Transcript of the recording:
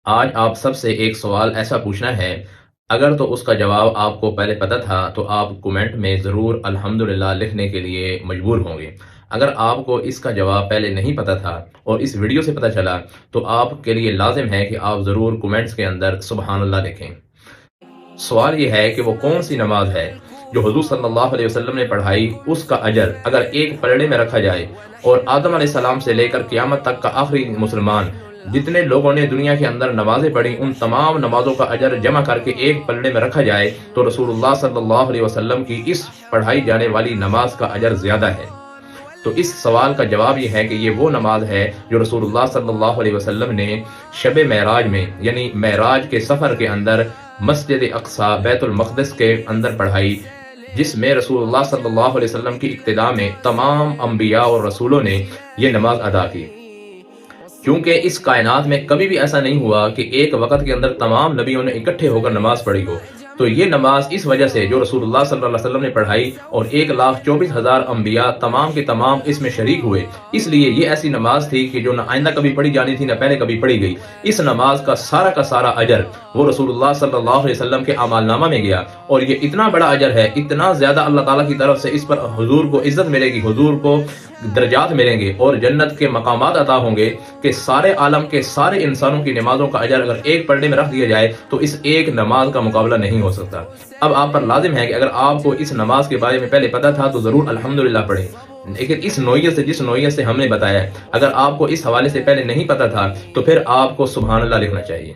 آج آپ سب سے ایک سوال ایسا پوچھنا ہے، اگر تو اس کا جواب آپ کو پہلے پتہ تھا تو آپ کومنٹ میں ضرور الحمدللہ لکھنے کے لیے مجبور ہوں گے۔ اگر آپ کو اس کا جواب پہلے نہیں پتہ تھا اور اس ویڈیو سے پتہ چلا تو آپ کے لیے لازم ہے کہ آپ ضرور کومنٹس کے اندر سبحان اللہ لکھیں۔ سوال یہ ہے کہ وہ کون سی نماز ہے جو حضور صلی اللہ علیہ وسلم نے پڑھائی، اس کا اجر اگر ایک پلڑے میں رکھا جائے اور آدم علیہ السلام سے لے کر قیامت تک کا آخری مسلمان جتنے لوگوں نے دنیا کے اندر نمازیں پڑھی ان تمام نمازوں کا اجر جمع کر کے ایک پلڑے میں رکھا جائے تو رسول اللہ صلی اللہ علیہ وسلم کی اس پڑھائی جانے والی نماز کا اجر زیادہ ہے۔ تو اس سوال کا جواب یہ ہے کہ یہ وہ نماز ہے جو رسول اللہ صلی اللہ علیہ وسلم نے شب معراج میں یعنی معراج کے سفر کے اندر مسجد اقصی بیت المقدس کے اندر پڑھائی، جس میں رسول اللہ صلی اللہ علیہ وسلم کی اقتداء میں تمام انبیاء اور رسولوں نے یہ نماز ادا کی۔ کیونکہ اس کائنات میں کبھی بھی ایسا نہیں ہوا کہ ایک وقت کے اندر تمام نبیوں نے اکٹھے ہو کر نماز پڑھی ہو، تو یہ نماز اس وجہ سے جو رسول اللہ صلی اللہ علیہ وسلم نے پڑھائی اور 1,24,000 انبیاء تمام کے تمام اس میں شریک ہوئے، اس لیے یہ ایسی نماز تھی کہ جو نہ آئندہ کبھی پڑھی جانی تھی نہ پہلے کبھی پڑھی گئی۔ اس نماز کا سارا اجر وہ رسول اللہ صلی اللہ علیہ وسلم کے اعمال نامہ میں گیا، اور یہ اتنا بڑا اجر ہے، اتنا زیادہ اللہ تعالیٰ کی طرف سے اس پر حضور کو عزت ملے گی، حضور کو درجات ملیں گے اور جنت کے مقامات عطا ہوں گے کہ سارے عالم کے سارے انسانوں کی نمازوں کا اجر اگر ایک پلڑے میں رکھ دیا جائے تو اس ایک نماز کا مقابلہ نہیں ہو سکتا۔ اب آپ پر لازم ہے کہ اگر آپ کو اس نماز کے بارے میں پہلے پتہ تھا تو ضرور الحمدللہ پڑھیں، لیکن اس نوعیت سے جس نوعیت سے ہم نے بتایا ہے، اگر آپ کو اس حوالے سے پہلے نہیں پتہ تھا تو پھر آپ کو سبحان اللہ لکھنا چاہیے۔